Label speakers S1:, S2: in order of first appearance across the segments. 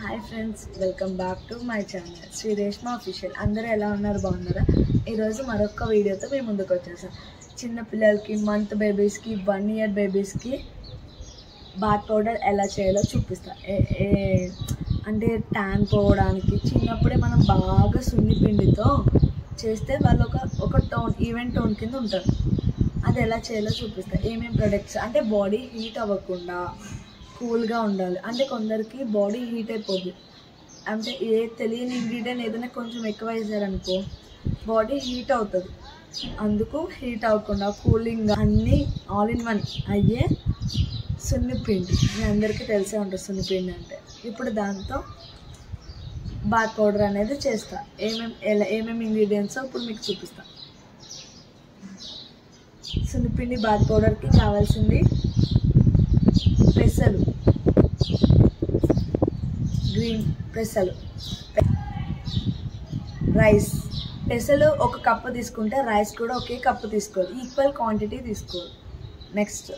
S1: Hi friends, welcome back to my channel Shri Reshma official. అందరూ ఎలా ఉన్నారు? బాగున్నారా? ఈరోజు మరొక వీడియోతో మేము ముందుకు వచ్చేసాం. చిన్న పిల్లలకి, మంత్ బేబీస్కి, 1 ఇయర్ బేబీస్కి బాత్ పౌడర్ ఎలా చేయాలో చూపిస్తా. అంటే ట్యాన్ పోవడానికి చిన్నప్పుడే మనం బాగా సున్ని పిండితో చేస్తే వాళ్ళు ఒక టోన్, ఈవెంట్ టోన్ కింద ఉంటారు. అది ఎలా చేయాలో చూపిస్తా. ఏమేమి ప్రొడక్ట్స్ అంటే బాడీ హీట్ అవ్వకుండా కూల్గా ఉండాలి. అంటే కొందరికి బాడీ హీట్ అయిపోద్ది. అంటే తెలియని ఇంగ్రీడియంట్ ఏదైనా కొంచెం ఎక్కువ వేసారనుకో బాడీ హీట్ అవుతుంది. అందుకు హీట్ అవ్వకుండా కూలింగ్ అన్నీ ఆల్ ఇన్ వన్ అయ్యే సున్నిపిండి. మీ అందరికీ తెలిసే ఉంటుంది సున్నిపిండి అంటే. ఇప్పుడు దాంతో బాత్ పౌడర్ అనేది చేస్తా. ఏమేమి ఇంగ్రీడియంట్స్ ఇప్పుడు మీకు చూపిస్తా. సున్నిపిండి బాత్ పౌడర్కి కావాల్సింది పెసలు, గ్రీన్ పెసలు, రైస్. పెసలు ఒక కప్పు తీసుకుంటే రైస్ కూడా ఒకే కప్పు తీసుకోవాలి, ఈక్వల్ క్వాంటిటీ తీసుకోవాలి. నెక్స్ట్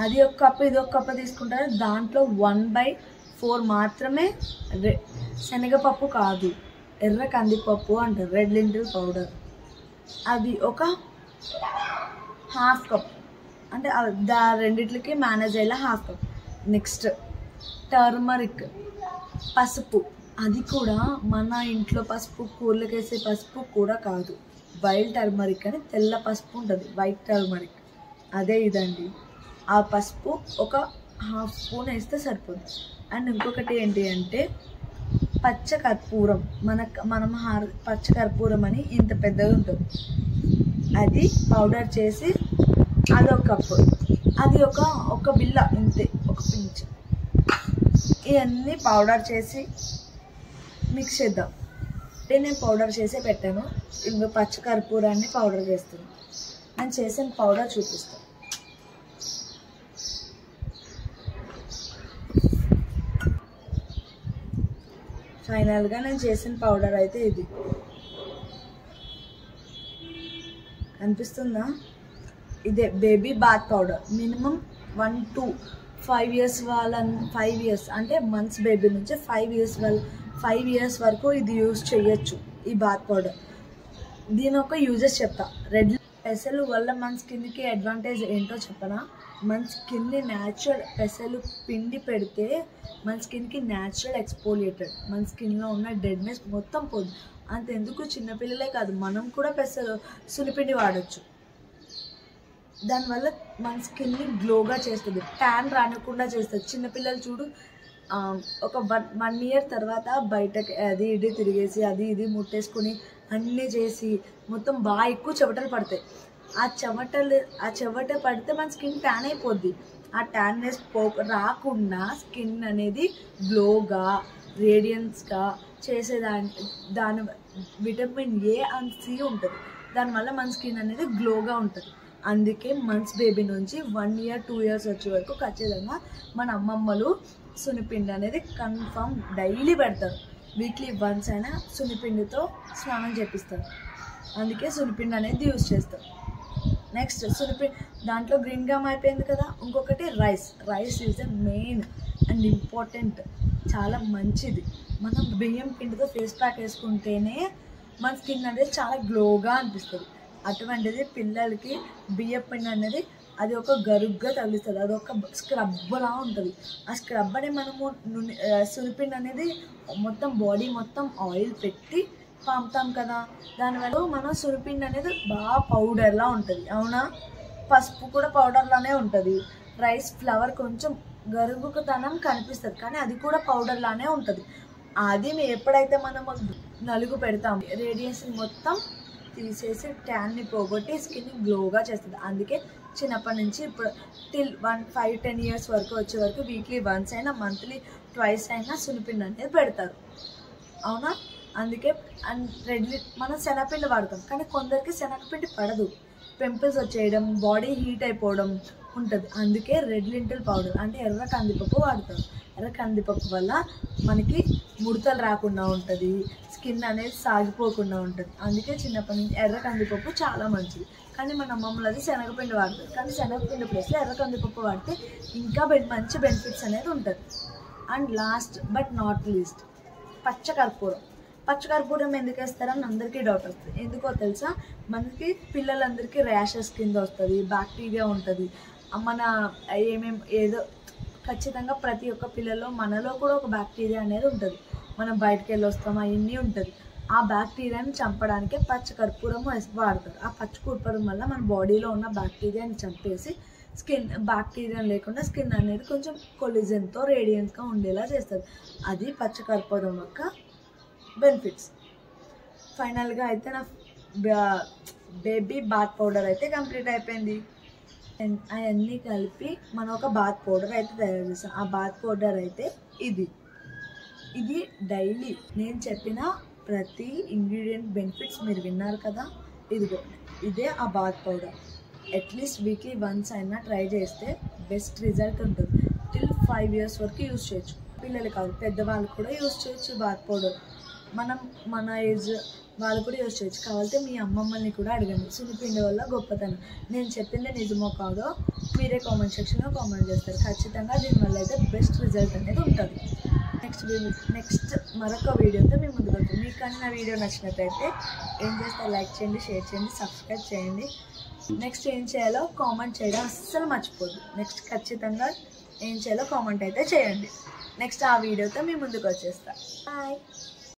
S1: అది ఒక కప్పు, ఇది ఒక కప్పు తీసుకుంటారు. దాంట్లో 1/4 మాత్రమే శనగపప్పు కాదు, ఎర్ర కందిపప్పు అంటారు, రెడ్ లెంటిల్ పౌడర్. అది ఒక ½ కప్. అంటే రెండిట్లకి మేనేజ్ అయ్యేలా ½ కప్. నెక్స్ట్ టర్మరిక్, పసుపు. అది కూడా మన ఇంట్లో పసుపు, కూరలకు వేసే పసుపు కూడా కాదు, వైల్డ్ టర్మరిక్ అని తెల్ల పసుపు ఉంటుంది, వైట్ టర్మరిక్. అదే ఇదండి. ఆ పసుపు ఒక ½ స్పూన్ వేస్తే సరిపోతుంది. అండ్ ఇంకొకటి ఏంటి అంటే పచ్చ కర్పూరం. మనం పచ్చ కర్పూరం అని ఇంత పెద్దగా ఉంటుంది, అది పౌడర్ చేసి అదొక కప్పు. అది ఒక బిల్ల ఇంతే, ఒక పించ్. ఇవన్నీ పౌడర్ చేసి మిక్స్ చేద్దాం. అంటే నేను పౌడర్ చేసే పెట్టాను. ఇంకా పచ్చ కర్పూరాన్ని పౌడర్ చేస్తాను. నేను చేసిన పౌడర్ చూపిస్తాను. ఫైనల్గా నేను చేసిన పౌడర్ అయితే ఇది కనిపిస్తుందా? ఇదే baby bath powder. Minimum 1 to 5 years 5 years అంటే మంత్స్ బేబీ నుంచి 5 years వరకు ఇది యూజ్ చేయొచ్చు, ఈ బాత్ పౌడర్. దీని ఒక యూజెస్ చెప్తా. రెడ్ పెసలు వల్ల మన స్కిన్కి అడ్వాంటేజ్ ఏంటో చెప్పనా? మన స్కిన్ని న్యాచురల్, పెసలు పిండి పెడితే మన స్కిన్కి న్యాచురల్ ఎక్స్పోలియేటెడ్. మన స్కిన్లో ఉన్న డెడ్నెస్ మొత్తం పోదు. అంతెందుకు చిన్నపిల్లలే కాదు, మనం కూడా సున్నిపిండి వాడచ్చు. దానివల్ల మన స్కిన్ని గ్లోగా చేస్తుంది, ట్యాన్ రానికుండా చేస్తుంది. చిన్నపిల్లలు చూడు, ఒక 1 year తర్వాత బయటకి అది ఇది తిరిగేసి అది ఇది ముట్టేసుకొని అన్నీ చేసి మొత్తం బాగా ఎక్కువ చెమటలు పడతాయి. ఆ చెమట పడితే మన స్కిన్ ట్యాన్ అయిపోద్ది. ఆ ట్యాన్నెస్ రాకుండా స్కిన్ అనేది గ్లోగా, రేడియన్స్గా దాని విటమిన్ ఏ అండ్ సి ఉంటుంది. దానివల్ల మన స్కిన్ అనేది గ్లోగా ఉంటుంది. అందుకే మంత్స్ బేబీ నుంచి 1 year 2 years వచ్చే వరకు ఖచ్చితంగా మన అమ్మమ్మలు సున్నిపిండి అనేది కన్ఫర్మ్ డైలీ పెడతారు. వీక్లీ వన్స్ అయినా సున్నిపిండితో స్నానం చేపిస్తారు. అందుకే సున్నిపిండి అనేది యూజ్ చేస్తారు. నెక్స్ట్ సున్నిపిండి దాంట్లో గ్రీన్ గమ్ అయిపోయింది కదా. ఇంకొకటి rice is a main and important, చాలా మంచిది. మనం బియ్యం పిండితో ఫేస్ ప్యాక్ వేసుకుంటేనే మన స్కిన్ అనేది చాలా గ్లోగా అనిపిస్తుంది. అటువంటిది పిల్లలకి బియ్యం పిండి అనేది అది ఒక గరుగ్గా తగులుతుంది, అదొక స్క్రబ్లా ఉంటుంది. ఆ స్క్రబ్ అని మనము సున్నిపిండి అనేది మొత్తం బాడీ మొత్తం ఆయిల్ పెట్టి పంపుతాం కదా. దానివల్ల మన సున్నిపిండి అనేది బాగా పౌడర్లా ఉంటుంది. అవునా? పసుపు కూడా పౌడర్లానే ఉంటుంది. రైస్ ఫ్లవర్ కొంచెం గరుగుతనం కనిపిస్తుంది, కానీ అది కూడా పౌడర్లానే ఉంటుంది. అది ఎప్పుడైతే మనం నలుగు పెడతాం, రేడియేషన్ మొత్తం తీసేసి ట్యాన్ని పోగొట్టి స్కిన్ గ్లోగా చేస్తుంది. అందుకే చిన్నప్పటి నుంచి ఇప్పుడు టిల్ 5-10 years వరకు వచ్చే వరకు వీక్లీ వన్స్ అయినా, మంత్లీ ట్వైస్ అయినా సున్నిపిండి అనేది పెడతారు. అవునా? అందుకే మనం శనగపిండి వాడతాం, కానీ కొందరికి శనగపిండి పడదు, పింపుల్స్ వచ్చేయడం, బాడీ హీట్ అయిపోవడం ఉంటుంది. అందుకే రెడ్ లెంటిల్ పౌడర్ అంటే ఎర్ర కందిపప్పు వాడతారు. ఎర్ర కందిపప్పు వల్ల మనకి ముడతలు రాకుండా ఉంటుంది, స్కిన్ అనేది సాగిపోకుండా ఉంటుంది. అందుకే చిన్నప్పటి నుంచి ఎర్ర కందిపప్పు చాలా మంచిది. కానీ మన అమ్మమ్మలు అది శనగపిండి వాడతారు. కానీ శనగపిండి ప్లేస్లో ఎర్ర కందిపప్పు వాడితే ఇంకా మంచి బెనిఫిట్స్ అనేది ఉంటుంది. And last but not least పచ్చకర్పూరం. పచ్చకర్పూరం ఎందుకు వేస్తారని అందరికీ డౌట్ వస్తుంది. ఎందుకో తెలుసా, మనకి పిల్లలందరికీ ర్యాషెస్ కింద వస్తుంది, బ్యాక్టీరియా ఉంటుంది, మన ఏదో ఖచ్చితంగా ప్రతి ఒక్క పిల్లలో మనలో కూడా ఒక బ్యాక్టీరియా అనేది ఉంటుంది. మనం బయటకు వెళ్ళి వస్తాం, అవన్నీ ఉంటుంది. ఆ బ్యాక్టీరియాని చంపడానికే పచ్చకర్పూరం వాడతారు. ఆ పచ్చకర్పూరం వల్ల మన బాడీలో ఉన్న బ్యాక్టీరియాని చంపేసి బ్యాక్టీరియా లేకుండా స్కిన్ అనేది కొంచెం కొలిజన్తో రేడియంట్గా ఉండేలా చేస్తుంది. అది పచ్చకర్పూరం యొక్క బెనిఫిట్స్. ఫైనల్గా అయితే నా బేబీ బాత్ పౌడర్ అయితే కంప్లీట్ అయిపోయింది. అవన్నీ కలిపి మనం ఒక బాత్ పౌడర్ అయితే తయారు చేస్తాం. ఆ బాత్ పౌడర్ అయితే ఇది డైలీ నేను చెప్పిన ప్రతి ఇంగ్రీడియంట్ బెనిఫిట్స్ మీరు విన్నారు కదా, ఇదే ఆ bath powder. At least weekly once అయినా ట్రై చేస్తే బెస్ట్ రిజల్ట్ ఉంటుంది. టిల్ 5 years వరకు యూజ్ చేయొచ్చు. పిల్లలు కాదు, పెద్దవాళ్ళు కూడా యూజ్ చేయొచ్చు బాత్ పౌడర్. మన ఏజ్ వాళ్ళు కూడా యూజ్ చేయొచ్చు. కావాలంటే మీ అమ్మమ్మల్ని కూడా అడగండి. సున్నిపిండి వల్ల గొప్పతనం. నేను చెప్పింది నిజమో కాదో మీరే కామెంట్ సెక్షన్లో కామెంట్ చేస్తారు. ఖచ్చితంగా దీనివల్ల అయితే బెస్ట్ రిజల్ట్ అనేది ఉంటుంది. నెక్స్ట్ మరొక వీడియోతో మేము ముందుకు వెళ్తాం. మీకు కానీ నా వీడియో నచ్చినట్లయితే ఏం చేస్తే లైక్ చేయండి, షేర్ చేయండి, సబ్స్క్రైబ్ చేయండి. నెక్స్ట్ ఏం చేయాలో కామెంట్ చేయడం అస్సలు మర్చిపోద్దు. నెక్స్ట్ ఖచ్చితంగా ఏం చేయాలో కామెంట్ అయితే చేయండి. నెక్స్ట్ ఆ వీడియోతో మీ ముందుకు వచ్చేస్తా. బాయ్.